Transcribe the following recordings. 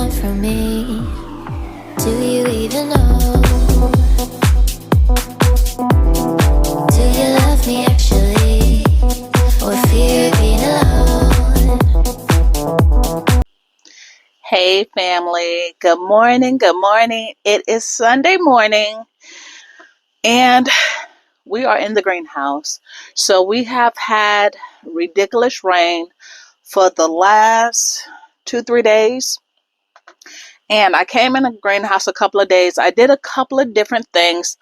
want from me? Do you even know? Do you love me actually? Or fear being alone? Hey family, good morning, good morning. It is Sunday morning and we are in the greenhouse. So we have had ridiculous rain for the last 2-3 days. And I came in the greenhouse a couple of days. I did a couple of different things.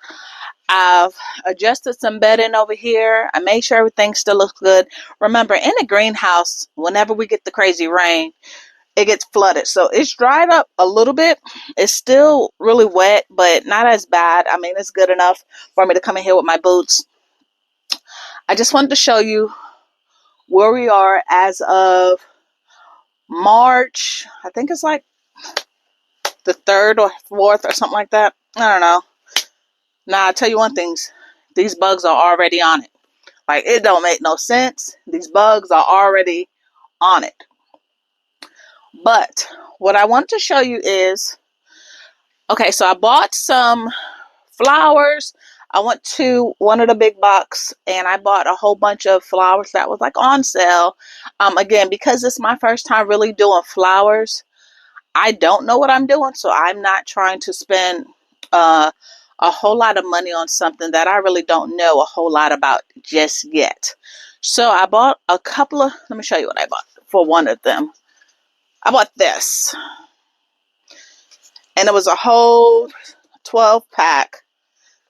I've adjusted some bedding over here. I made sure everything still looks good. Remember, in the greenhouse, whenever we get the crazy rain, it gets flooded. So it's dried up a little bit. It's still really wet, but not as bad. I mean, it's good enough for me to come in here with my boots. I just wanted to show you where we are as of March. I think it's like the 3rd or 4th or something like that. I don't know. Now, I'll tell you one thing. These bugs are already on it. Like, it don't make no sense. These bugs are already on it. But what I want to show you is, okay, so I bought some flowers. I went to one of the big box and I bought a whole bunch of flowers that was like on sale. Again, because it's my first time really doing flowers, I don't know what I'm doing, so I'm not trying to spend a whole lot of money on something that I really don't know a whole lot about just yet. So I bought a couple of, let me show you what I bought for one of them. I bought this, and it was a whole 12 pack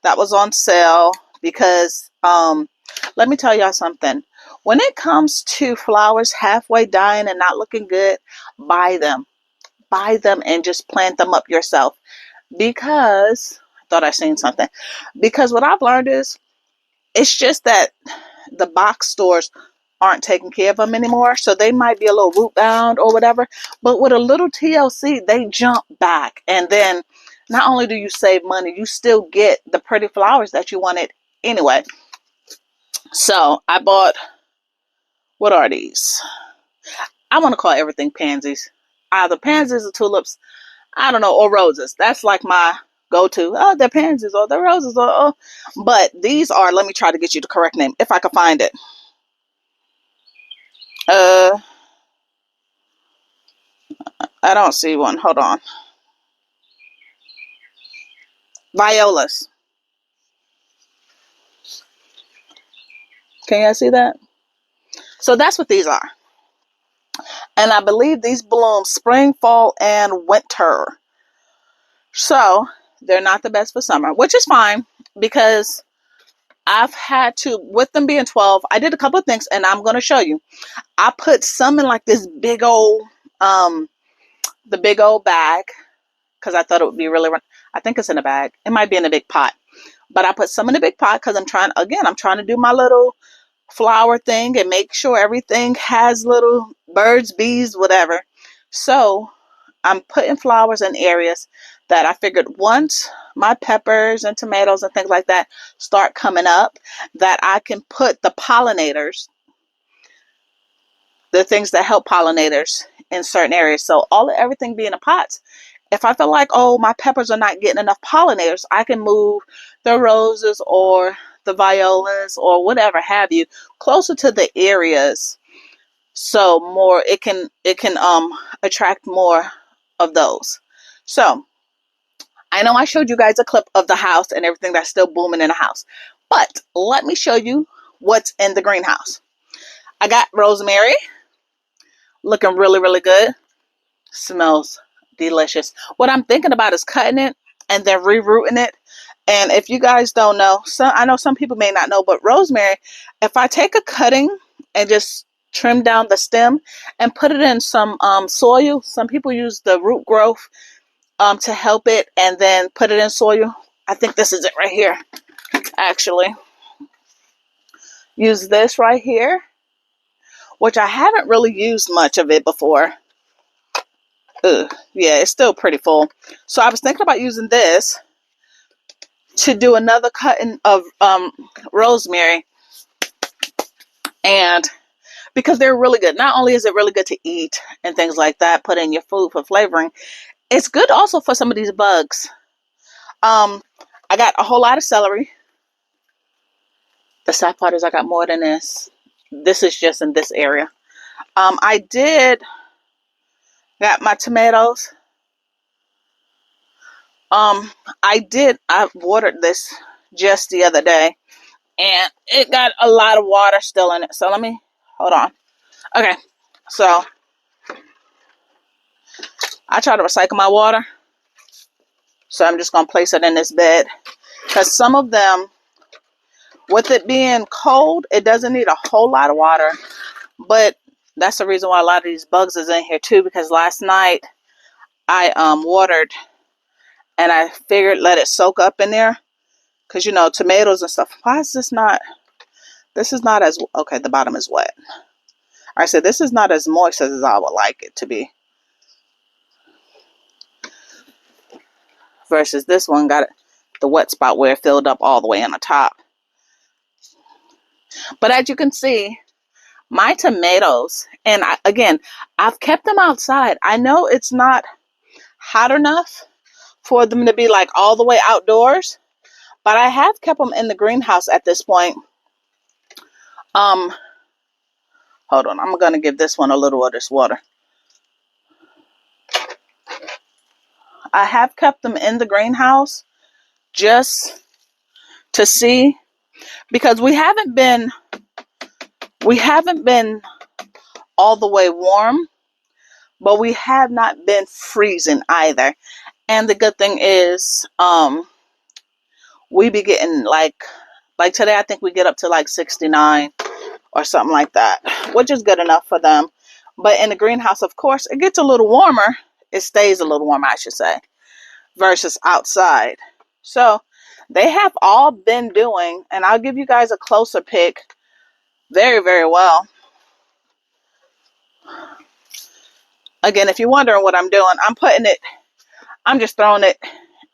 that was on sale because let me tell y'all something. When it comes to flowers halfway dying and not looking good, buy them. Buy them and just plant them up yourself. Because I thought I seen something. Because what I've learned is it's just that the box stores aren't taking care of them anymore. So they might be a little root bound or whatever. But with a little TLC, they jump back. And then not only do you save money, you still get the pretty flowers that you wanted anyway. So I bought, what are these? I want to call everything pansies. Either pansies or tulips. I don't know, or roses. That's like my go-to. Oh, they're pansies or they're roses. Or. But these are, let me try to get you the correct name if I can find it. I don't see one. Hold on. Violas. Can you see that? So that's what these are. And I believe these bloom spring, fall, and winter. So they're not the best for summer, which is fine because I've had to, with them being 12, I did a couple of things and I'm going to show you. I put some in like this big old, the big old bag because I thought it would be really, I think it's in a bag. It might be in a big pot, but I put some in a big pot because I'm trying to do my little flower thing and make sure everything has little birds, bees, whatever. So I'm putting flowers in areas that I figured once my peppers and tomatoes and things like that start coming up, that I can put the pollinators, the things that help pollinators in certain areas. So everything being in pots, if I feel like, oh, my peppers are not getting enough pollinators, I can move the roses or the violas or whatever have you closer to the areas, so more it can attract more of those. So I know I showed you guys a clip of the house and everything that's still booming in the house, but let me show you what's in the greenhouse. I got rosemary, looking really, really good. Smells delicious. What I'm thinking about is cutting it and then rerooting it. And if you guys don't know, I know some people may not know, but rosemary, if I take a cutting and just trim down the stem and put it in some soil, some people use the root growth to help it and then put it in soil. I think this is it right here. Actually, use this right here, which I haven't really used much of it before. Ugh, yeah, it's still pretty full. So I was thinking about using this to do another cutting of rosemary. And because they're really good. Not only is it really good to eat and things like that, put in your food for flavoring, it's good also for some of these bugs. I got a whole lot of celery. The sad part is I got more than this. This is just in this area. I did got my tomatoes. I watered this just the other day, and it got a lot of water still in it. So let me, hold on. Okay, so I try to recycle my water. So I'm just going to place it in this bed, because some of them, with it being cold, it doesn't need a whole lot of water. But that's the reason why a lot of these bugs is in here too, because last night I watered, and I figured let it soak up in there, because you know, tomatoes and stuff. Why is this not, this is not as, okay, the bottom is wet. I said this is not as moist as I would like it to be, versus this one got the wet spot where it filled up all the way on the top. But as you can see, my tomatoes, and again, I've kept them outside. I know it's not hot enough for them to be like all the way outdoors, but I have kept them in the greenhouse at this point. Hold on, I'm gonna give this one a little of this water. I have kept them in the greenhouse just to see, because we haven't been all the way warm, but we have not been freezing either. And the good thing is, we be getting like today, I think we get up to like 69 or something like that, which is good enough for them. But in the greenhouse, of course, it gets a little warmer. It stays a little warmer, I should say, versus outside. So they have all been doing, and I'll give you guys a closer pick, very, very well. Again, if you're wondering what I'm doing, I'm just throwing it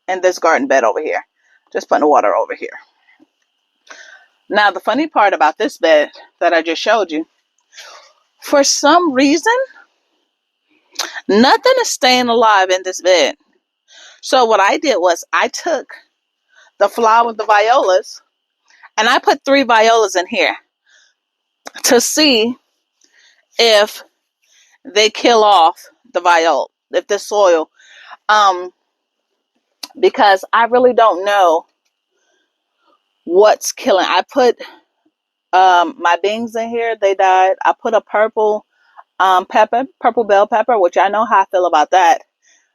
in this garden bed over here. Just putting the water over here. Now, the funny part about this bed that I just showed you, for some reason, nothing is staying alive in this bed. So what I did was I took the flower of the violas, and I put 3 violas in here to see if they kill off the viola, if the soil, because I really don't know what's killing. I put my beans in here, they died. I put a purple purple bell pepper, which I know how I feel about that.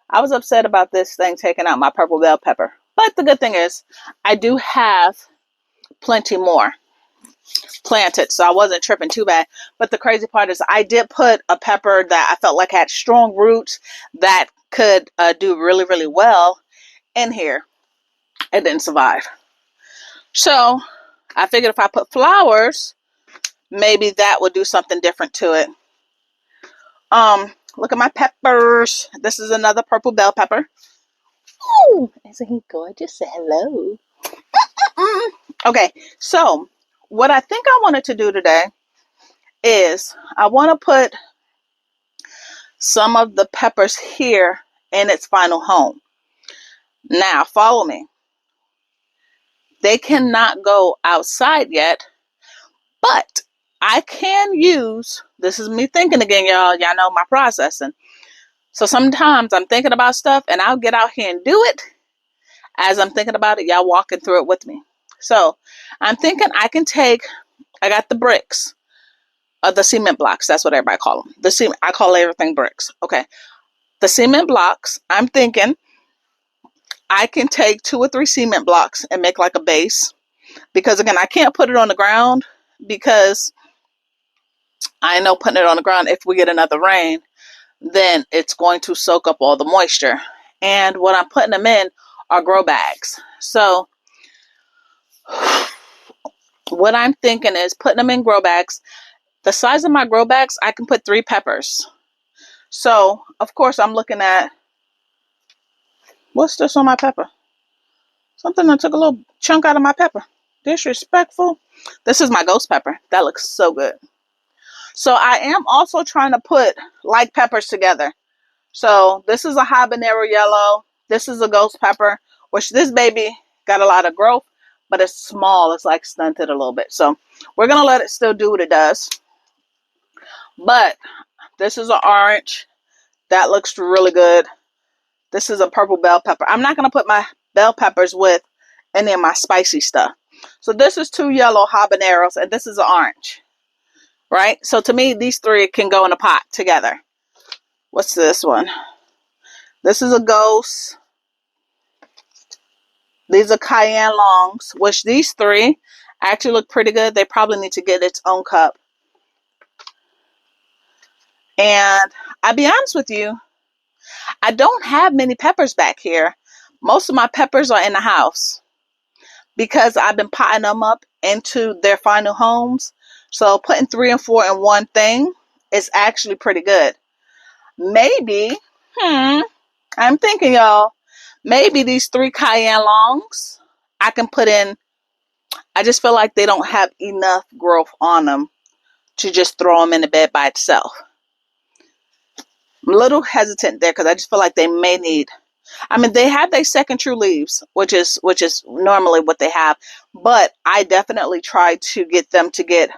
I was upset about this thing taking out my purple bell pepper, but the good thing is I do have plenty more planted, so I wasn't tripping too bad. But the crazy part is I did put a pepper that I felt like had strong roots that could do really, really well in here. It didn't survive. So I figured if I put flowers, maybe that would do something different to it. Look at my peppers. This is another purple bell pepper. Oh, isn't he gorgeous? Say hello. Okay, so what I think I wanted to do today is I want to put some of the peppers here in its final home. Now, follow me. They cannot go outside yet, but I can use, this is me thinking again, y'all. Y'all know my processing. So sometimes I'm thinking about stuff and I'll get out here and do it. As I'm thinking about it, y'all walking through it with me. So I'm thinking I got the bricks, the cement blocks. That's what everybody call them. I call everything bricks. Okay. The cement blocks, I'm thinking I can take 2 or 3 cement blocks and make like a base. Because again, I can't put it on the ground, because I know putting it on the ground, if we get another rain, then it's going to soak up all the moisture. And what I'm putting them in are grow bags. So what I'm thinking is putting them in grow bags. The size of my grow bags, I can put 3 peppers. So of course I'm looking at, what's this on my pepper? Something that took a little chunk out of my pepper. Disrespectful. This is my ghost pepper. That looks so good. So I am also trying to put like peppers together. So this is a habanero yellow. This is a ghost pepper, which this baby got a lot of growth, but it's small. It's like stunted a little bit. So we're going to let it still do what it does. But this is an orange. That looks really good. This is a purple bell pepper. I'm not going to put my bell peppers with any of my spicy stuff. So this is 2 yellow habaneros, and this is an orange. Right? So to me, these 3 can go in a pot together. What's this one? This is a ghost. These are cayenne longs, which these 3 actually look pretty good. They probably need to get its own cup. And I'll be honest with you, I don't have many peppers back here. Most of my peppers are in the house because I've been potting them up into their final homes. So putting 3 and 4 in one thing is actually pretty good. Maybe, I'm thinking, y'all, maybe these 3 cayenne longs I can put in. I just feel like they don't have enough growth on them to just throw them in the bed by itself. I'm a little hesitant there because I just feel like they may need. I mean, they have their second true leaves, which is normally what they have, but I definitely try to get them to get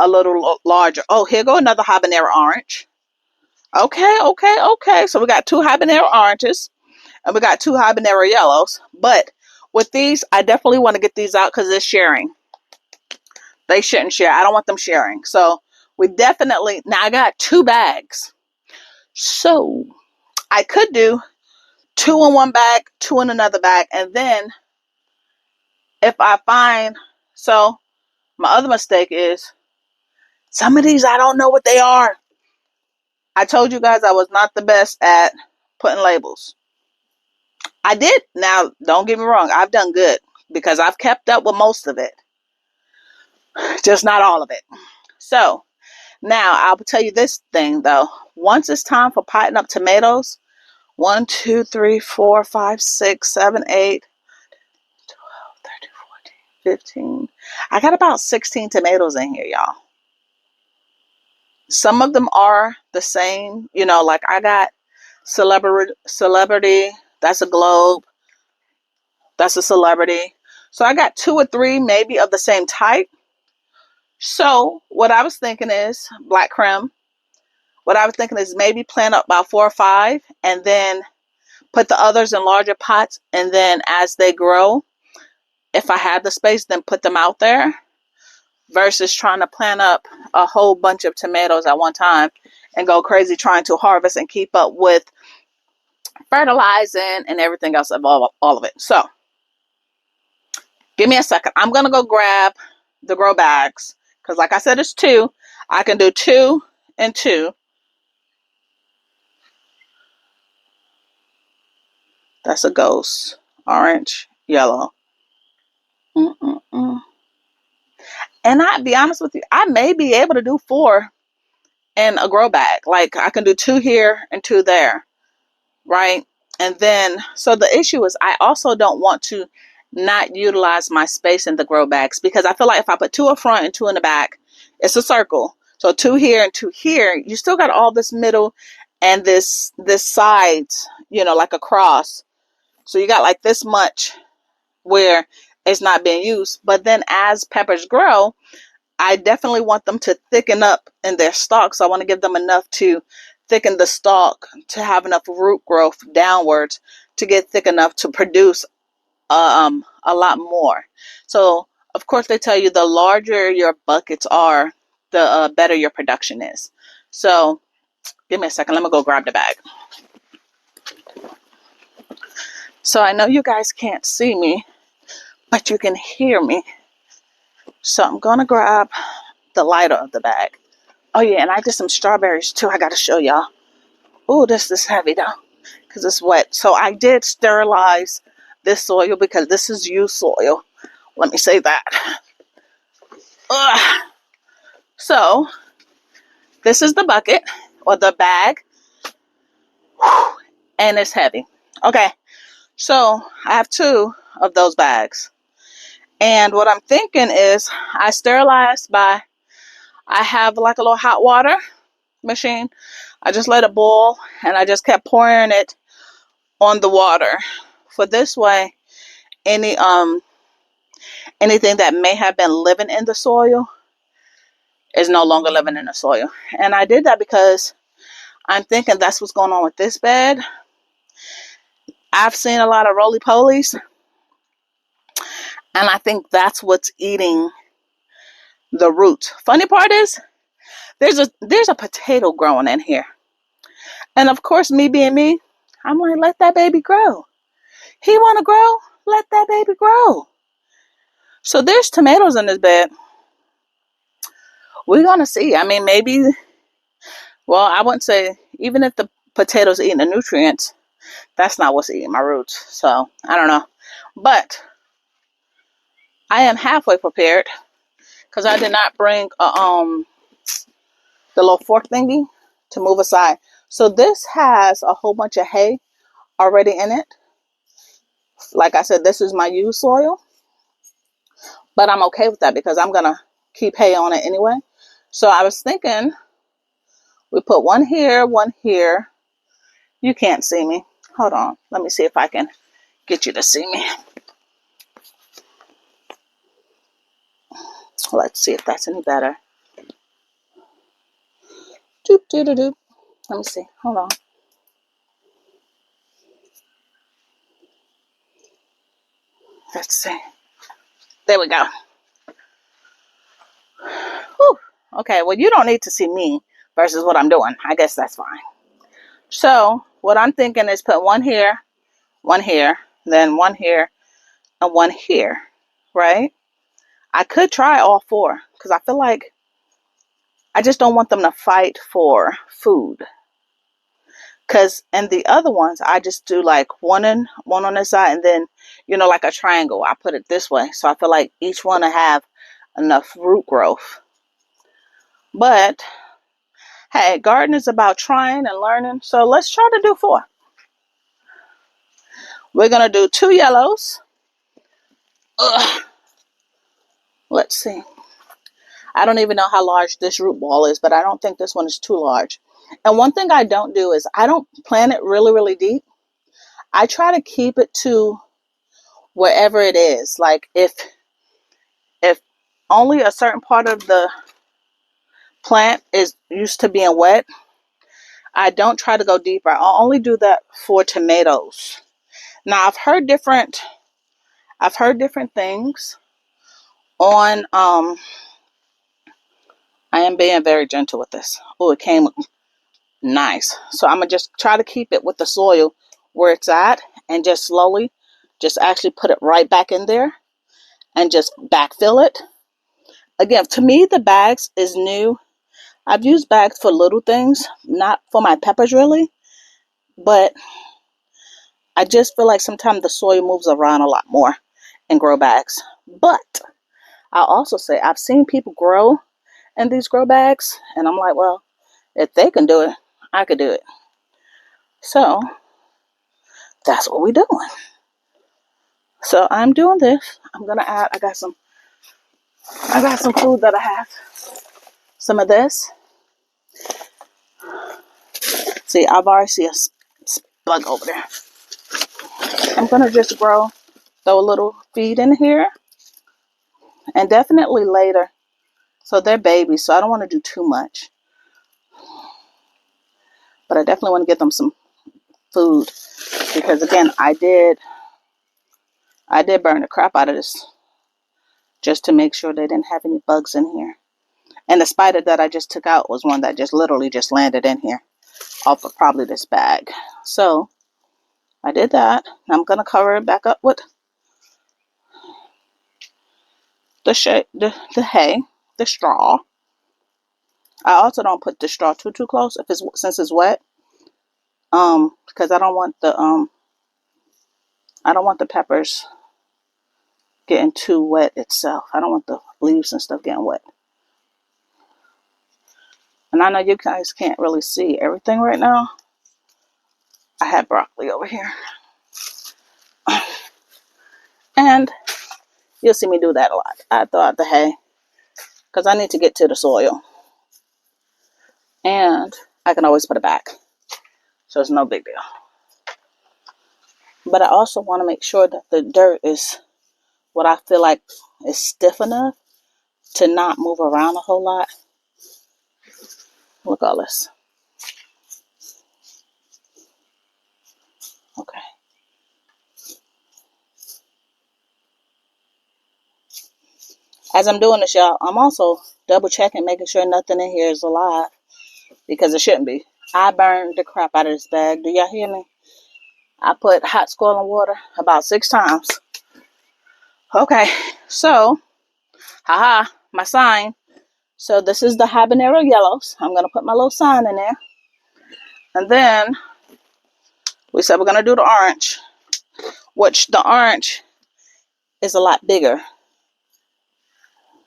a little larger. Oh, here go another habanero orange. Okay. So we got 2 habanero oranges and we got 2 habanero yellows. But with these, I definitely want to get these out because they're sharing. They shouldn't share. I don't want them sharing. So we definitely, now I got 2 bags. So I could do 2 in one bag, 2 in another bag. And then if I find, so my other mistake is some of these, I don't know what they are. I told you guys I was not the best at putting labels. I did. Now, don't get me wrong. I've done good because I've kept up with most of it. Just not all of it. So now I'll tell you this thing though. Once it's time for potting up tomatoes, 1, 2, 3, 4, 5, 6, 7, 8, 12, 13, 14, 15. I got about 16 tomatoes in here, y'all. Some of them are the same, like I got celebrity, that's a globe, that's a celebrity. So I got 2 or 3 maybe of the same type. So what I was thinking is black creme. What I was thinking is maybe plant up about 4 or 5 and then put the others in larger pots. And then as they grow, if I have the space, then put them out there versus trying to plant up a whole bunch of tomatoes at one time and go crazy trying to harvest and keep up with fertilizing and everything else of all of it. So give me a second. I'm going to go grab the grow bags because like I said, it's 2. I can do 2 and 2. That's a ghost. Orange, yellow. And I'll be honest with you, I may be able to do 4 in a grow bag. Like I can do 2 here and 2 there. Right? And then, so the issue is I also don't want to not utilize my space in the grow bags because I feel like if I put 2 up front and 2 in the back, it's a circle. So 2 here and 2 here, you still got all this middle and this side, like a cross. So you got like this much where it's not being used. But then as peppers grow, I definitely want them to thicken up in their stalk. So I want to give them enough to thicken the stalk to have enough root growth downwards to get thick enough to produce a lot more. So of course they tell you the larger your buckets are, the better your production is. So give me a second. Let me go grab the bag. So I know you guys can't see me, but you can hear me. So I'm going to grab the lighter of the bag. Oh yeah, and I did some strawberries too. I got to show y'all. Oh, this is heavy though because it's wet. So I did sterilize this soil because this is used soil. Let me say that. Ugh. So this is the bucket or the bag. And it's heavy. Okay. So I have 2 of those bags. And what I'm thinking is I sterilized by I have like a little hot water machine. I just let it boil and I just kept pouring it on the water. For this way, any anything that may have been living in the soil is no longer living in the soil. And I did that because I'm thinking that's what's going on with this bed. I've seen a lot of roly-polies, and I think that's what's eating the roots. Funny part is there's a potato growing in here. And of course, me being me, I'm like, let that baby grow. He want to grow? Let that baby grow. So there's tomatoes in this bed. We're going to see. I mean, maybe, well, I wouldn't say, even if the potatoes eating the nutrients, that's not what's eating my roots. So I don't know. But I am halfway prepared because I did not bring the little fork thingy to move aside. So this has a whole bunch of hay already in it. Like I said, this is my used soil. But I'm okay with that because I'm going to keep hay on it anyway. So I was thinking we put one here, one here. You can't see me. Hold on. Let me see if I can get you to see me. Let's see if that's any better. Doop, doop, doop, doop. Let me see. Hold on. Let's see. There we go. Whew. Okay, well, you don't need to see me versus what I'm doing. I guess that's fine. So what I'm thinking is put one here, then one here, and one here, right? I could try all four because I feel like I just don't want them to fight for food. Because in the other ones, I just do like one on this side, and then, like a triangle. I put it this way. So I feel like each one will have enough root growth. But hey, garden is about trying and learning. So let's try to do four. We're going to do 2 yellows. Ugh. Let's see. I don't even know how large this root ball is, but I don't think this one is too large. And one thing I don't do is I don't plant it really, really deep. I try to keep it to wherever it is. Like if only a certain part of the plant is used to being wet, I don't try to go deeper. I'll only do that for tomatoes. Now I've heard different things on I am being very gentle with this. Oh, it came nice. So I'm gonna just try to keep it with the soil where it's at and just slowly just actually put it right back in there and just backfill it. Again, to me the bags is new. I've used bags for little things, not for my peppers really, but I just feel like sometimes the soil moves around a lot more in grow bags. But I'll also say I've seen people grow in these grow bags, and I'm like, well, if they can do it, I could do it. So that's what we're doing. So I'm doing this. I'm gonna add. I got some food that I have. Some of this. See, I've already seen a bug over there. I'm gonna just throw a little feed in here, and definitely later. So they're babies, so I don't want to do too much. But I definitely want to give them some food because again, I did burn the crap out of this just to make sure they didn't have any bugs in here. And the spider that I just took out was one that just literally just landed in here off of probably this bag. So I did that. I'm gonna cover it back up with the hay, the straw. I also don't put the straw too close since it's wet. Because I don't want the peppers getting too wet itself. I don't want the leaves and stuff getting wet. And I know you guys can't really see everything right now. I have broccoli over here. And you'll see me do that a lot. I throw out the hay because I need to get to the soil. And I can always put it back. So it's no big deal. But I also want to make sure that the dirt is what I feel like is stiff enough to not move around a whole lot. Look at all this. Okay. As I'm doing this, y'all, I'm also double checking, making sure nothing in here is alive, because it shouldn't be. I burned the crap out of this bag. Do y'all hear me? I put hot scalding water about 6 times. Okay, so, haha, my sign. So this is the habanero yellows. I'm going to put my little sign in there. And then we said we're going to do the orange, which the orange is a lot bigger.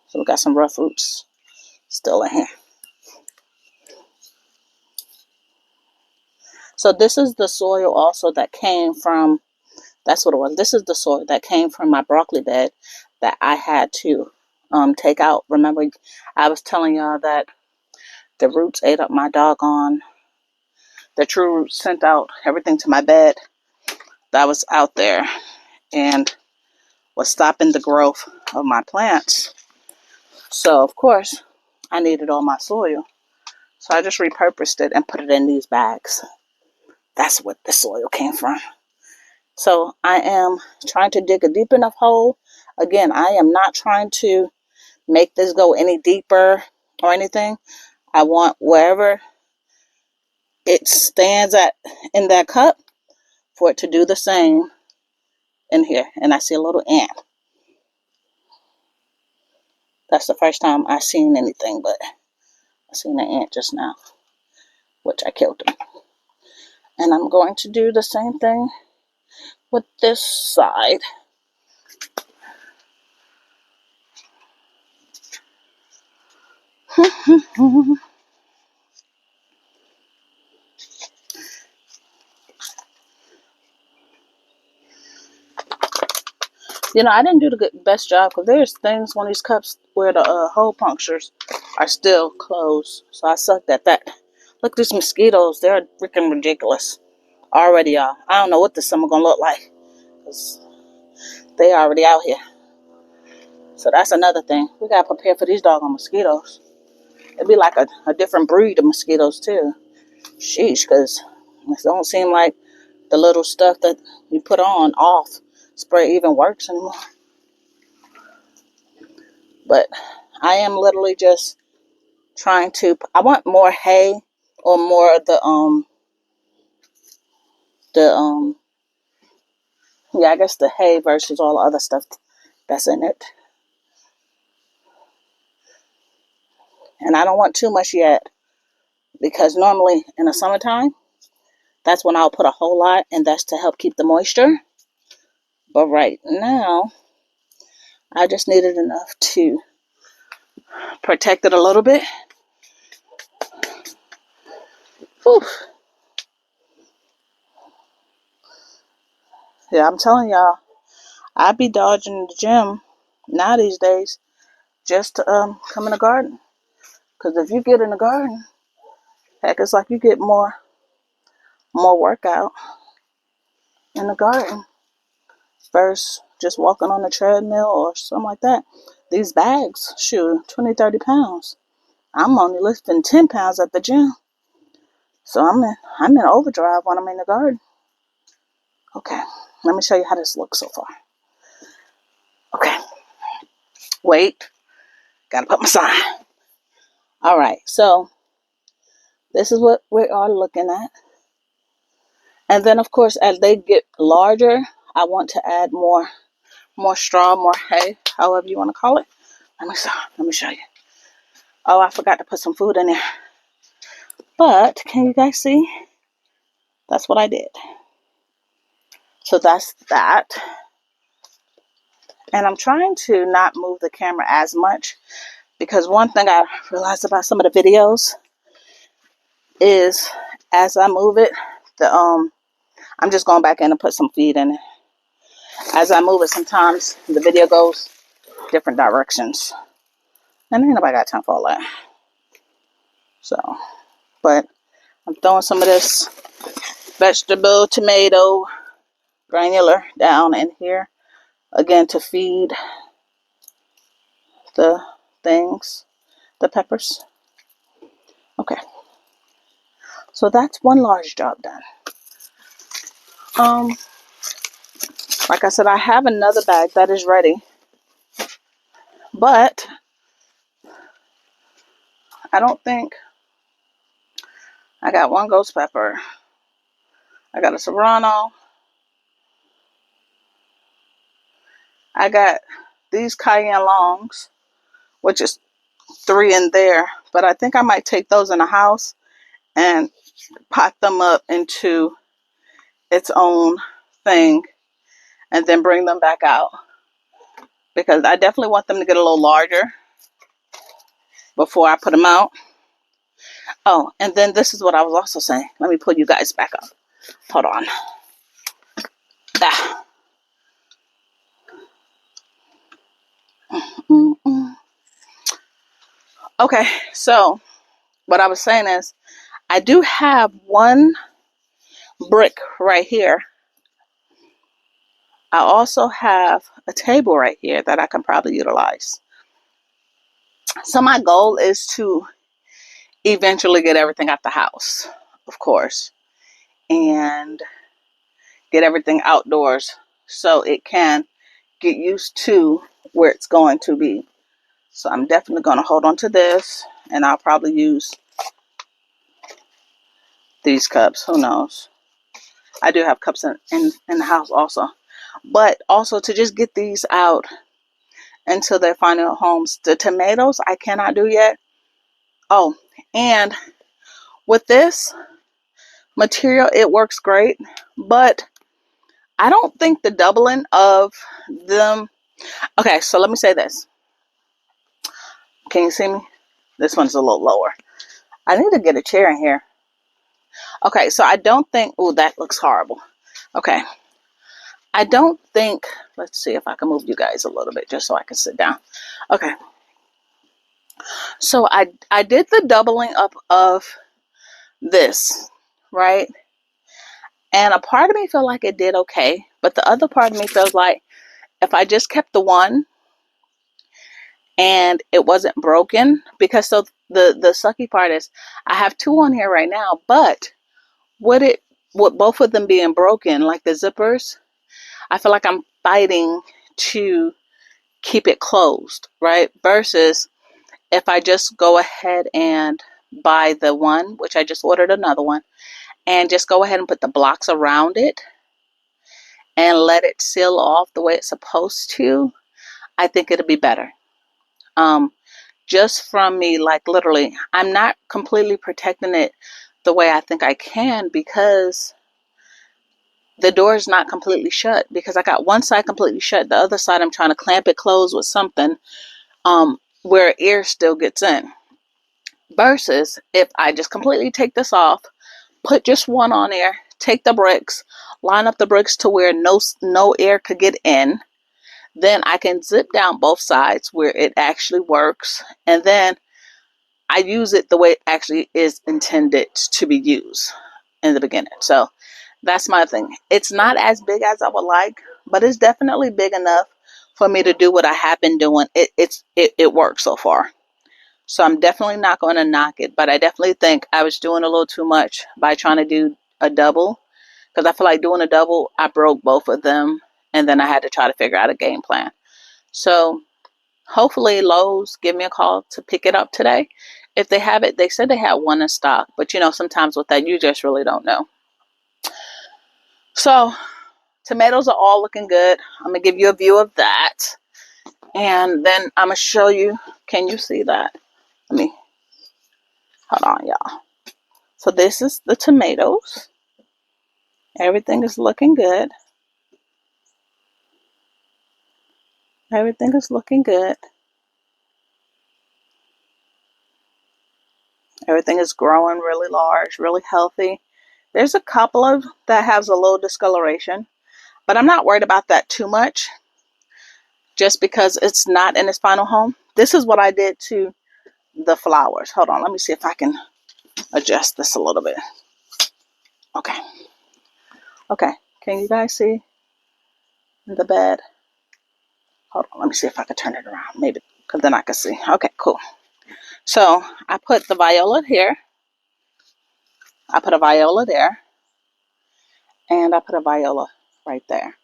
So we got some rough roots still in here. So this is the soil also that came from, that's what it was. This is the soil that came from my broccoli bed that I had to take out. Remember, I was telling y'all that the roots ate up my doggone, the true roots sent out everything to my bed that was out there and was stopping the growth of my plants. So, of course, I needed all my soil. So I just repurposed it and put it in these bags. That's what the soil came from. So I am trying to dig a deep enough hole. Again, I am not trying to make this go any deeper or anything. I want wherever it stands at in that cup for it to do the same in here. And I see a little ant. That's the first time I've seen anything, but I seen an ant just now, which I killed him. And I'm going to do the same thing with this side. You know, I didn't do the best job because there's things on these cups where the hole punctures are still closed. So I sucked at that. Look at these mosquitoes. They're freaking ridiculous. Already, y'all. I don't know what this summer going to look like because they already out here. So that's another thing. We got to prepare for these doggone mosquitoes. It'd be like a different breed of mosquitoes, too. Sheesh, because it don't seem like the little stuff that you put on off spray even works anymore. But I am literally just trying to, I want more hay or more of yeah, I guess the hay versus all the other stuff that's in it. And I don't want too much yet because normally in the summertime, that's when I'll put a whole lot, and that's to help keep the moisture. But right now, I just needed enough to protect it a little bit. Whew. Yeah, I'm telling y'all, I be dodging the gym now these days just to come in the garden. Because if you get in the garden, heck, it's like you get more workout in the garden versus just walking on the treadmill or something like that. These bags, shoot, 20, 30 pounds. I'm only lifting 10 pounds at the gym. So I'm in overdrive when I'm in the garden. Okay, let me show you how this looks so far. Okay, wait, gotta put my sign. All right, so this is what we are looking at. And then, of course, as they get larger, I want to add more straw, more hay, however you want to call it. Let me show you. Oh, I forgot to put some food in there. But can you guys see? That's what I did. So that's that. And I'm trying to not move the camera as much because one thing I realized about some of the videos is as I move it, I'm just going back in and put some feed in it. As I move it, sometimes the video goes different directions. And ain't nobody got time for all that. So, But I'm throwing some of this vegetable tomato granular down in here again to feed the things, the peppers. Okay, so that's one large job done. Like I said, I have another bag that is ready, but I don't think I got one ghost pepper. I got a serrano. I got these cayenne longs, which is 3 in there, but I think I might take those in the house and pot them up into its own thing and then bring them back out, because I definitely want them to get a little larger before I put them out. Oh, and then this is what I was also saying. Let me pull you guys back up. Hold on. Ah. Okay, so what I was saying is I do have one brick right here. I also have a table right here that I can probably utilize. So my goal is to eventually get everything out the house, of course, and get everything outdoors so it can get used to where it's going to be. So I'm definitely going to hold on to this, and I'll probably use these cups. Who knows? I do have cups in the house also. But also to just get these out into their final homes. The tomatoes I cannot do yet. Oh, and with this material, it works great. But I don't think the doubling of them. Okay, so let me say this. Can you see me? This one's a little lower. I need to get a chair in here. Okay, so I don't think. Oh, that looks horrible. Okay. I don't think. Let's see if I can move you guys a little bit just so I can sit down. Okay. So I did the doubling up of this, right? And a part of me felt like it did okay, but the other part of me feels like if I just kept the one and it wasn't broken, because so the sucky part is I have 2 on here right now, but would both of them being broken, like the zippers, I feel like I'm fighting to keep it closed, right? Versus if I just go ahead and buy the one, which I just ordered another one, and just go ahead and put the blocks around it and let it seal off the way it's supposed to, I think it'll be better. Just from me, like literally, I'm not completely protecting it the way I think I can, because the door is not completely shut, because I got one side completely shut. The other side, I'm trying to clamp it closed with something where air still gets in. Versus if I just completely take this off, put just one on there, take the bricks, line up the bricks to where no air could get in. Then I can zip down both sides where it actually works. And then I use it the way it actually is intended to be used in the beginning. So that's my thing. It's not as big as I would like, but it's definitely big enough for me to do what I have been doing. It works so far. So I'm definitely not going to knock it, but I definitely think I was doing a little too much by trying to do a double, because I feel like doing a double, I broke both of them, and then I had to try to figure out a game plan. So hopefully Lowe's give me a call to pick it up today. If they have it, they said they had one in stock, but sometimes with that, you just really don't know. So tomatoes are all looking good. I'm going to give you a view of that. And then I'm going to show you. Can you see that? Hold on, y'all. So this is the tomatoes. Everything is looking good. Everything is looking good. Everything is growing really large, really healthy. There's a couple of that has a little discoloration, but I'm not worried about that too much, just because it's not in its final home. This is what I did to the flowers. Hold on, let me see if I can adjust this a little bit. Okay. Okay. Can you guys see the bed? Hold on. Let me see if I can turn it around. Maybe, because then I can see. Okay, cool. So I put the viola here. I put a viola there. And I put a viola right there.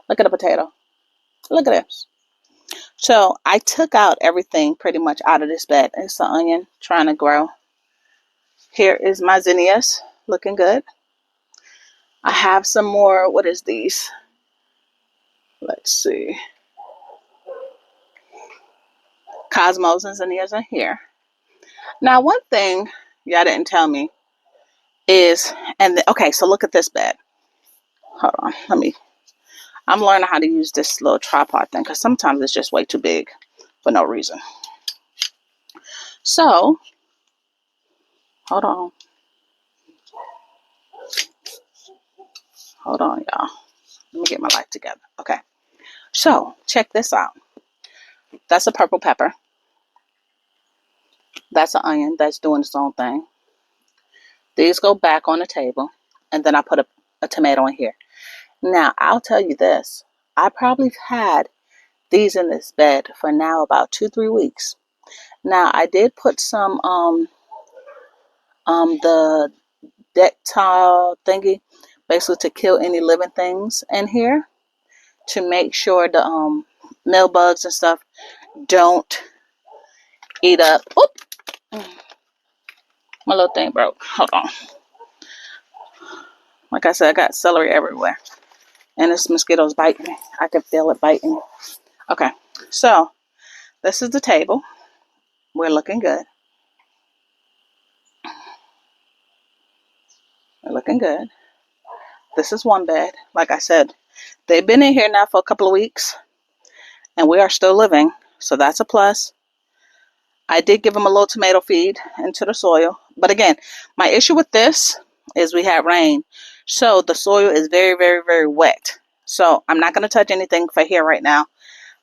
Look at the potato. Look at this. So I took out everything pretty much out of this bed. It's the onion trying to grow. Here is my zinnias looking good. I have some more. What is these? Let's see. Cosmos and zinnias are here. Now, one thing y'all didn't tell me is, okay, so look at this bed. Hold on, I'm learning how to use this little tripod thing because sometimes it's just way too big for no reason. So, hold on. Hold on, y'all. Let me get my life together. Okay, so check this out. That's a purple pepper. That's an onion that's doing its own thing. These go back on the table, and then I put a tomato in here. Now, I'll tell you this. I probably had these in this bed for now about 2-3 weeks. Now, I did put some the deck tile thingy, basically to kill any living things in here, to make sure the meal bugs and stuff don't eat up. Oop, my little thing broke. Hold on. Like I said, I got celery everywhere, and this mosquito's biting me. I can feel it biting me. Okay, so this is the table. We're looking good. We're looking good. This is one bed. Like I said, they've been in here now for a couple of weeks, and we are still living, so that's a plus. I did give them a little tomato feed into the soil. But again, my issue with this is we had rain. So the soil is very, very, very wet. So I'm not going to touch anything for here right now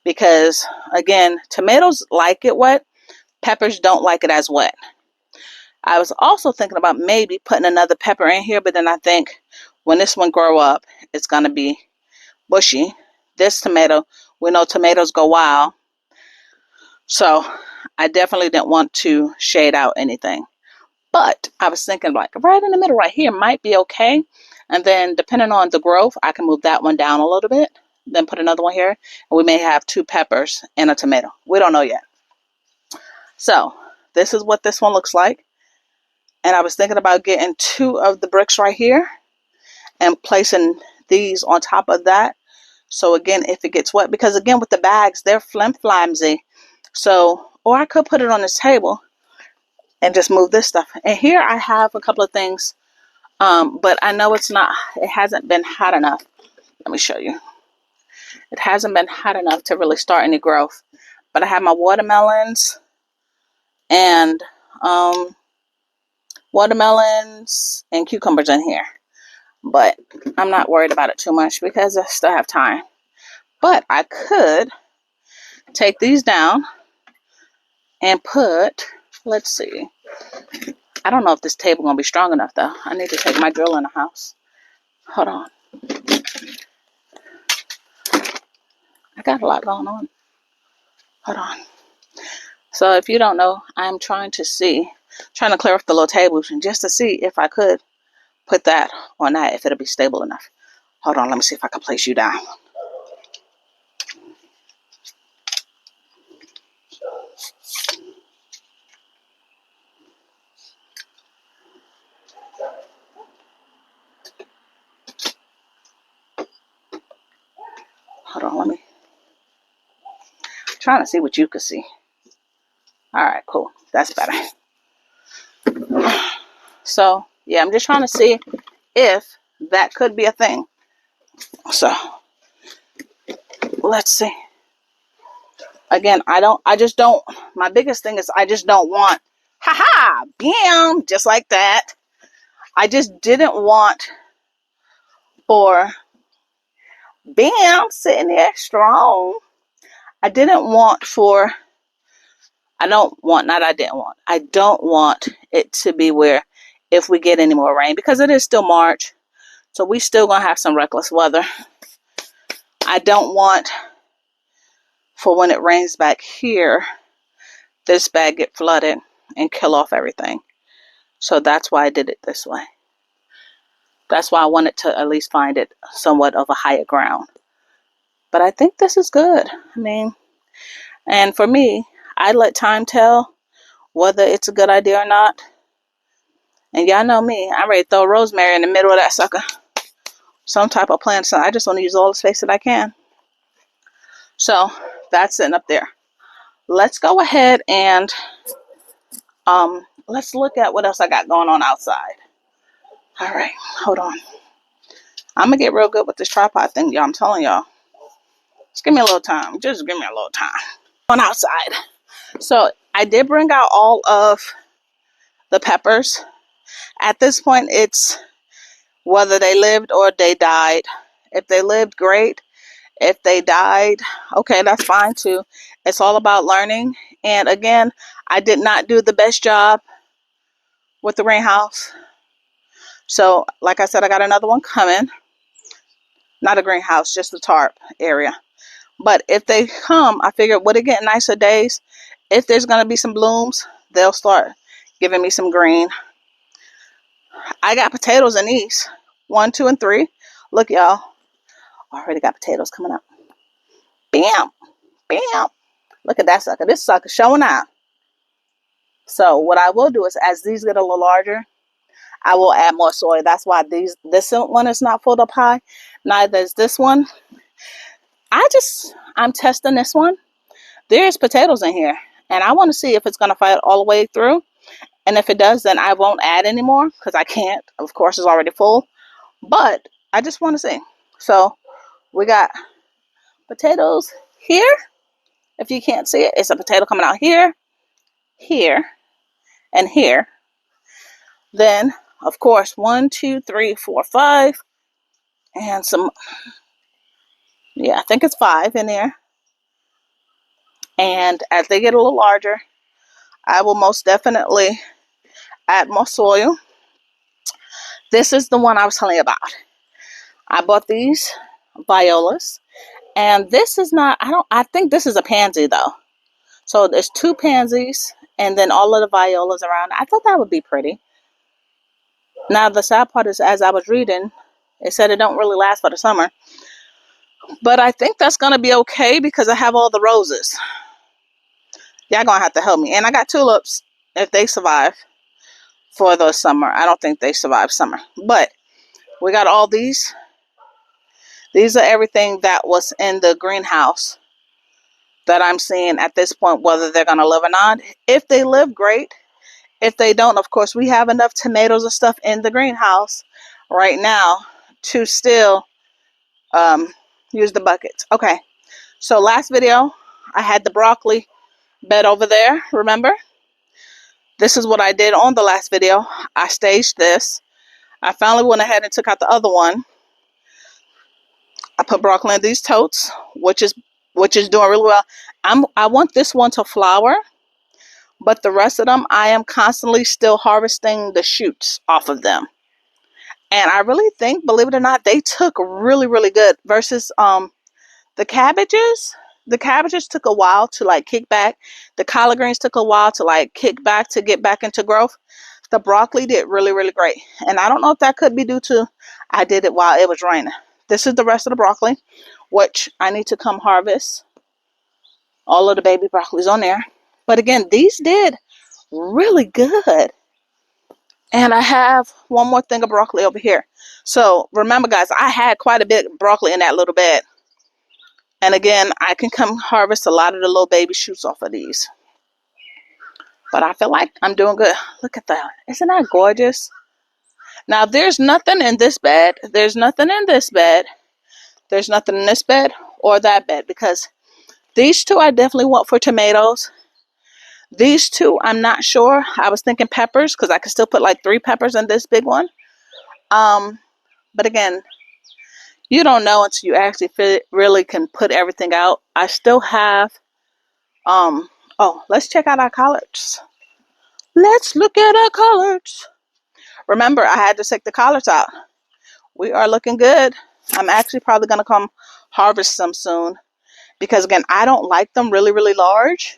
because, again, tomatoes like it wet. Peppers don't like it as wet. I was also thinking about maybe putting another pepper in here, but then I think when this one grow up, it's going to be bushy. This tomato, we know tomatoes go wild. So I definitely didn't want to shade out anything. But I was thinking like right in the middle right here might be okay. And then depending on the growth, I can move that one down a little bit. Then put another one here. And we may have 2 peppers and a tomato. We don't know yet. So this is what this one looks like. And I was thinking about getting 2 of the bricks right here and placing these on top of that. So again, if it gets wet, because again with the bags, they're flimsy. So, or I could put it on this table and just move this stuff. And here I have a couple of things, but I know it hasn't been hot enough. Let me show you. It hasn't been hot enough to really start any growth. But I have my watermelons and cucumbers in here. But I'm not worried about it too much because I still have time. But I could take these down and put, let's see. I don't know if this table gonna be strong enough though. I need to take my drill in the house. Hold on. I got a lot going on. Hold on. So if you don't know, I'm trying to clear off the little tables just to see if I could put that on that, if it'll be stable enough. Hold on, let me see if I can place you down. Hold on, I'm trying to see what you can see. All right, cool. That's better. So, yeah, I'm just trying to see if that could be a thing. So, let's see. Again, my biggest thing is I just don't want, bam, just like that. I just didn't want for, bam, sitting there strong. I didn't want for I don't want, not I didn't want, I don't want it to be where if we get any more rain, because it is still March, so we still gonna have some reckless weather. I don't want for when it rains back here, this bag get flooded and kill off everything. So that's why I did it this way. That's why I wanted to at least find it somewhat of a higher ground. But I think this is good. I mean, and for me, I let time tell whether it's a good idea or not. And y'all know me, I'm ready to throw rosemary in the middle of that sucker. Some type of plant. So I just want to use all the space that I can. So that's sitting up there. Let's go ahead and let's look at what else I got going on outside. All right, hold on. I'm gonna get real good with this tripod thing, y'all. I'm telling y'all. Just give me a little time. Just give me a little time. On outside. So I did bring out all of the peppers. At this point, it's whether they lived or they died. If they lived, great. If they died, okay, that's fine too. It's all about learning. And again, I did not do the best job with the greenhouse. So, like I said, I got another one coming. Not a greenhouse, just the tarp area. But if they come, I figured would it get nicer days? If there's going to be some blooms, they'll start giving me some green. I got potatoes in these. 1, 2, and 3. Look, y'all. Already got potatoes coming up. Bam. Bam. Look at that sucker. This sucker showing out. So what I will do is as these get a little larger, I will add more soil. That's why this one is not filled up high. Neither is this one. I'm testing this one. There's potatoes in here. And I want to see if it's going to fight all the way through. And if it does, then I won't add anymore because I can't. Of course, it's already full. But I just want to see. So we got potatoes here. If you can't see it, it's a potato coming out here, here, and here. Then, of course, 1, 2, 3, 4, 5. And some, yeah, I think it's 5 in there. And as they get a little larger, I will most definitely add more soil. This is the one I was telling you about. I bought these violas. And this is not, I think this is a pansy though. So there's 2 pansies and then all of the violas around. I thought that would be pretty. Now the sad part is as I was reading, it said it don't really last for the summer. But I think that's going to be okay because I have all the roses. Y'all going to have to help me. And I got tulips if they survive for the summer. I don't think they survive summer. But we got all these. These are everything that was in the greenhouse that I'm seeing at this point, whether they're going to live or not. If they live, great. If they don't, of course, we have enough tomatoes and stuff in the greenhouse right now to still use the buckets. Okay, so last video, I had the broccoli bed over there, remember? This is what I did on the last video. I staged this. I finally went ahead and took out the other one. I put broccoli in these totes, which is doing really well. I want this one to flower, but the rest of them, I am constantly still harvesting the shoots off of them. And I really think, believe it or not, they took really, really good versus the cabbages. The cabbages took a while to like kick back. The collard greens took a while to like kick back to get back into growth. The broccoli did really, really great. And I don't know if that could be due to I did it while it was raining. This is the rest of the broccoli, which I need to come harvest. All of the baby broccoli's on there. But again, these did really good. And I have one more thing of broccoli over here. So remember, guys, I had quite a bit of broccoli in that little bed. And again, I can come harvest a lot of the little baby shoots off of these. But I feel like I'm doing good. Look at that. Isn't that gorgeous? Now, there's nothing in this bed. There's nothing in this bed. There's nothing in this bed or that bed. Because these 2 I definitely want for tomatoes. These 2, I'm not sure. I was thinking peppers because I could still put like 3 peppers in this big one. But again, you don't know until you actually really can put everything out. I still have Oh, let's check out our collards. Let's look at our collards. Remember, I had to take the collards out. We are looking good. I'm actually probably going to come harvest some soon because, again, I don't like them really, really large.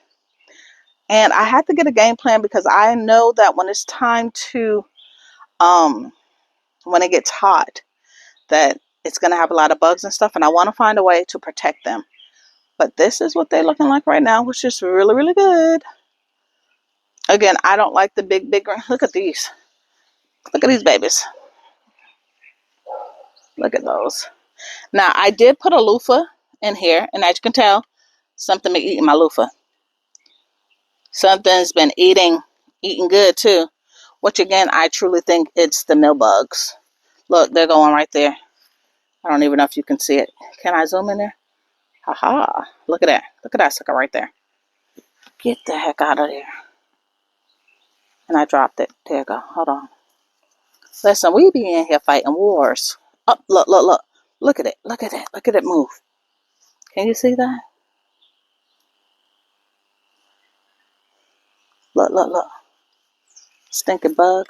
And I had to get a game plan because I know that when it's time to, when it gets hot, that it's going to have a lot of bugs and stuff. And I want to find a way to protect them. But this is what they're looking like right now, which is really, really good. Again, I don't like the big, look at these. Look at these babies. Look at those. Now, I did put a loofah in here, and as you can tell, something been eating my loofah. Something's been eating good too. Which again, I truly think it's the meal bugs. Look, they're going right there. I don't even know if you can see it. Can I zoom in there? Haha. Look at that. Look at that sucker right there. Get the heck out of there. And I dropped it. There you go. Hold on. Listen, we be in here fighting wars. Oh, look, look, look. Look at it. Look at it. Look at it move. Can you see that? Look, look, look. Stinking bug.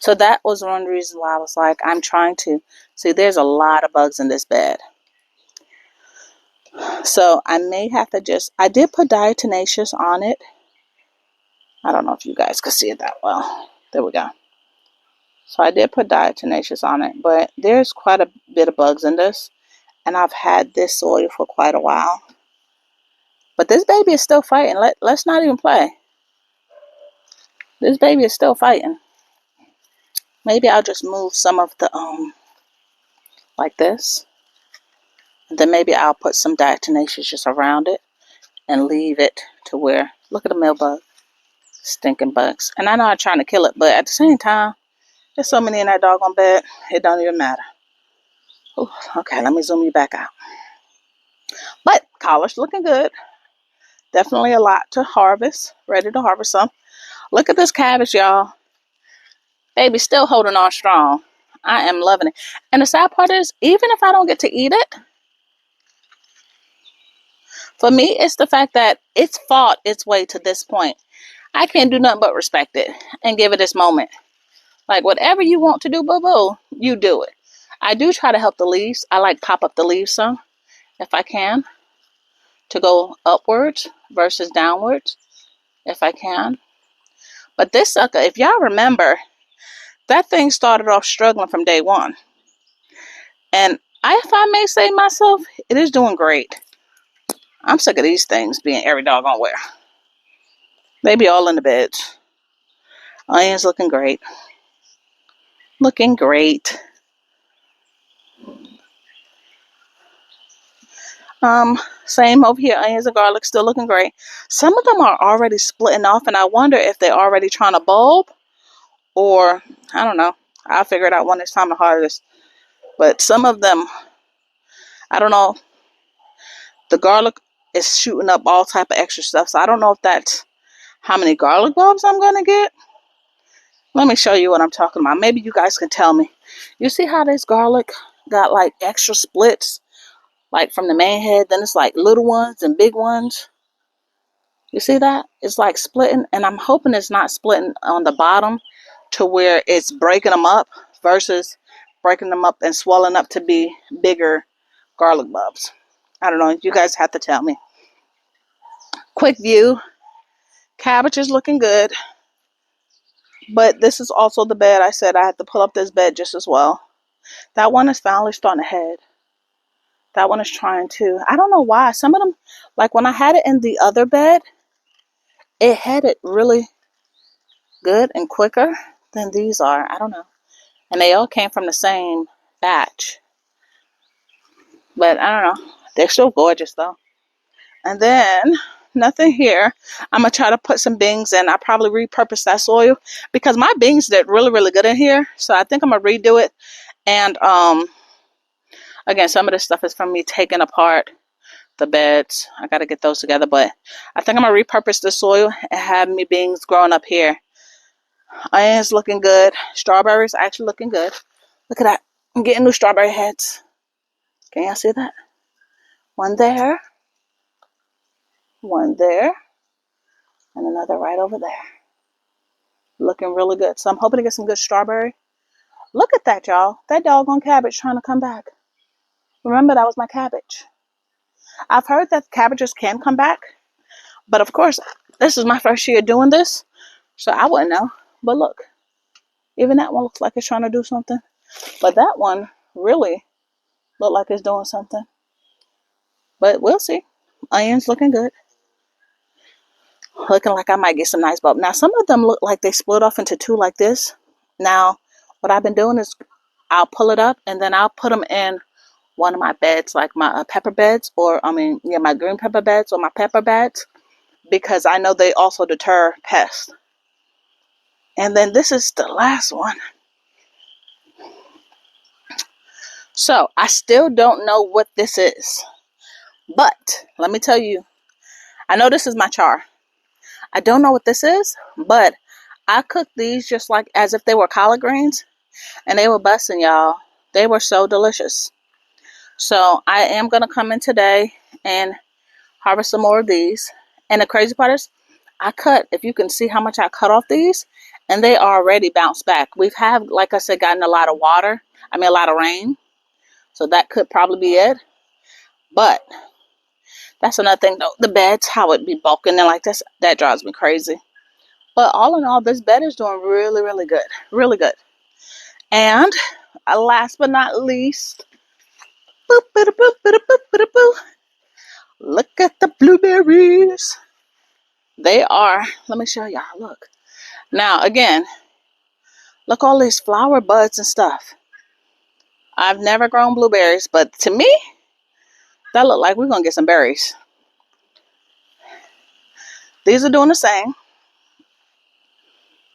So that was one reason why I was like, I'm trying to. See, there's a lot of bugs in this bed. So I may have to just, I did put diatomaceous on it. I don't know if you guys can see it that well. There we go. So I did put diatomaceous on it, but there's quite a bit of bugs in this. And I've had this soil for quite a while. But this baby is still fighting. Let's not even play. This baby is still fighting. Maybe I'll just move some of the, like this. And then maybe I'll put some diatomaceous just around it and leave it to where, look at the meal bug. Stinking bugs. And I know I'm trying to kill it, but at the same time, there's so many in that doggone bed, it don't even matter. Ooh, okay, let me zoom you back out. But collards looking good. Definitely a lot to harvest. Ready to harvest some. Look at this cabbage, y'all. Baby still holding on strong. I am loving it. And the sad part is, even if I don't get to eat it, for me, it's the fact that it's fought its way to this point. I can't do nothing but respect it and give it this moment. Like, whatever you want to do, boo-boo, you do it. I do try to help the leaves. I like pop up the leaves some, if I can, to go upwards versus downwards, if I can. But this sucker, if y'all remember, that thing started off struggling from day one. And if I may say myself, it is doing great. I'm sick of these things being every doggone where. They be all in the beds. Onions looking great. Looking great. Same over here. Onions and garlic still looking great. Some of them are already splitting off, and I wonder if they're already trying to bulb, or I don't know. I'll figure it out when it's time to harvest. But some of them, I don't know. The garlic is shooting up all type of extra stuff, so I don't know if that's how many garlic bulbs I'm gonna get. Let me show you what I'm talking about. Maybe you guys can tell me. You see how this garlic got like extra splits, like from the main head, then it's like little ones and big ones. You see that? It's like splitting, and I'm hoping it's not splitting on the bottom to where it's breaking them up versus breaking them up and swelling up to be bigger garlic bulbs. I don't know. You guys have to tell me. Quick view. Cabbage is looking good. But this is also the bed. I said I had to pull up this bed just as well. That one is finally starting to head. That one is trying to. I don't know why. Some of them, like when I had it in the other bed, it headed really good and quicker than these are. I don't know. And they all came from the same batch. But I don't know. They're still gorgeous though. And then nothing here. I'm going to try to put some beans in. I probably repurpose that soil because my beans did really, really good in here. So I think I'm going to redo it. And again, some of this stuff is from me taking apart the beds. I got to get those together. But I think I'm going to repurpose the soil and have me beans growing up here. Onions looking good. Strawberries actually looking good. Look at that. I'm getting new strawberry heads. Can y'all see that? One there. One there and another right over there. Looking really good. So I'm hoping to get some good strawberry. Look at that, y'all. That doggone cabbage trying to come back. Remember, that was my cabbage. I've heard that cabbages can come back, but of course, this is my first year doing this, so I wouldn't know. But look, even that one looks like it's trying to do something. But that one really looked like it's doing something. But we'll see. Onions looking good. Looking like I might get some nice bulb. Now, some of them look like they split off into two like this. Now, what I've been doing is I'll pull it up and then I'll put them in one of my beds, like my pepper beds, or my green pepper beds or my pepper beds, because I know they also deter pests. And then this is the last one. So I still don't know what this is, but let me tell you, I know this is my char. I don't know what this is, but I cooked these just like as if they were collard greens, and they were busting, y'all. They were so delicious. So I am going to come in today and harvest some more of these. And the crazy part is, I cut, if you can see how much I cut off these, and they already bounced back. We've had, like I said, gotten a lot of water. A lot of rain. So that could probably be it. But that's another thing, though. The beds, how it be bulking and like this, that drives me crazy. But all in all, this bed is doing really, really good. Really good. And last but not least, boop, boop, boop, boop, boop, boop, boop. Look at the blueberries. They are, let me show y'all, look. Now, again, look all these flower buds and stuff. I've never grown blueberries, but to me, that look like we're going to get some berries. These are doing the same.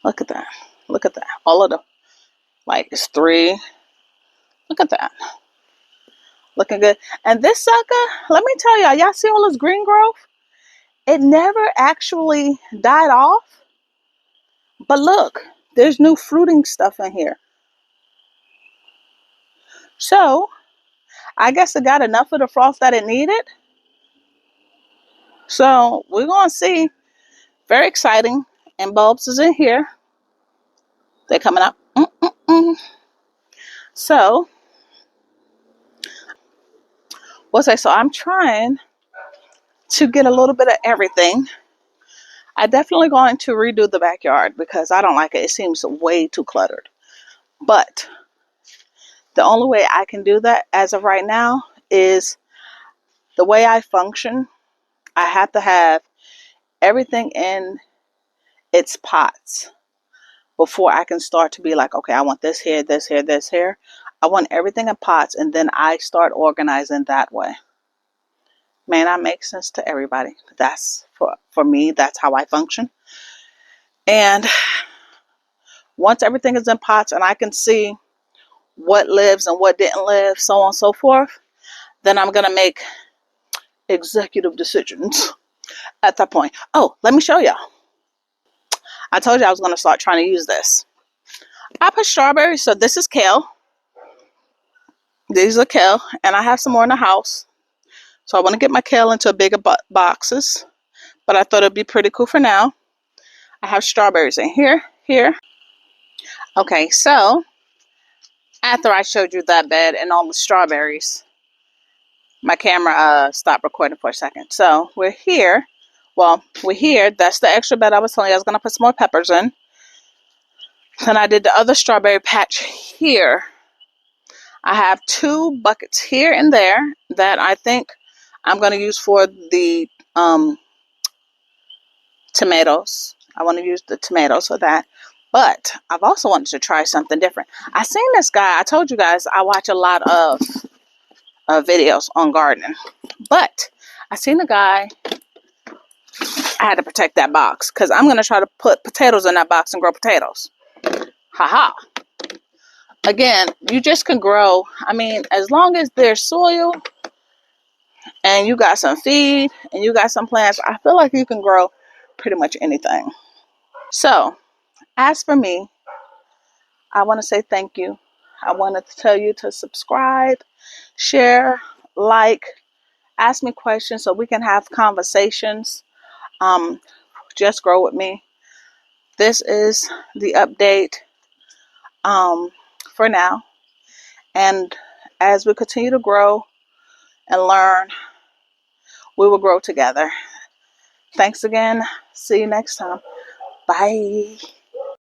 Look at that. Look at that. All of them. Like, it's 3. Look at that. Looking good. And this sucker, let me tell y'all see all this green growth? It never actually died off. But look, there's new fruiting stuff in here. So, I guess it got enough of the frost that it needed. So, we're going to see. Very exciting. And bulbs is in here. They're coming up. So, what's that? So, I'm trying to get a little bit of everything. I'm definitely going to redo the backyard because I don't like it. It seems way too cluttered. But the only way I can do that as of right now is the way I function. I have to have everything in its pots before I can start to be like, okay, I want this here, this here, this here. I want everything in pots, and then I start organizing that way. May not make sense to everybody. That's for me, that's how I function. And once everything is in pots and I can see what lives and what didn't live, so on and so forth, then I'm going to make executive decisions at that point. Oh, let me show y'all. I told you I was going to start trying to use this. I put strawberries, so this is kale. These are kale, and I have some more in the house. So I want to get my kale into bigger boxes, but I thought it'd be pretty cool for now. I have strawberries in here. Okay, so after I showed you that bed and all the strawberries, my camera stopped recording for a second. So we're here. Well, we're here. That's the extra bed I was telling you I was going to put some more peppers in. Then I did the other strawberry patch here. I have 2 buckets here and there that I think I'm going to use for the tomatoes. I want to use the tomatoes for that. But I've also wanted to try something different. I seen this guy. I told you guys I watch a lot of videos on gardening. But I seen a guy. I had to protect that box because I'm going to try to put potatoes in that box and grow potatoes. Haha. Again, you just can grow. As long as there's soil and you got some feed and you got some plants, I feel like you can grow pretty much anything. So, as for me, I want to say thank you. I wanted to tell you to subscribe, share, like, ask me questions so we can have conversations. Just grow with me. This is the update for now. And as we continue to grow and learn, we will grow together. Thanks again. See you next time. Bye.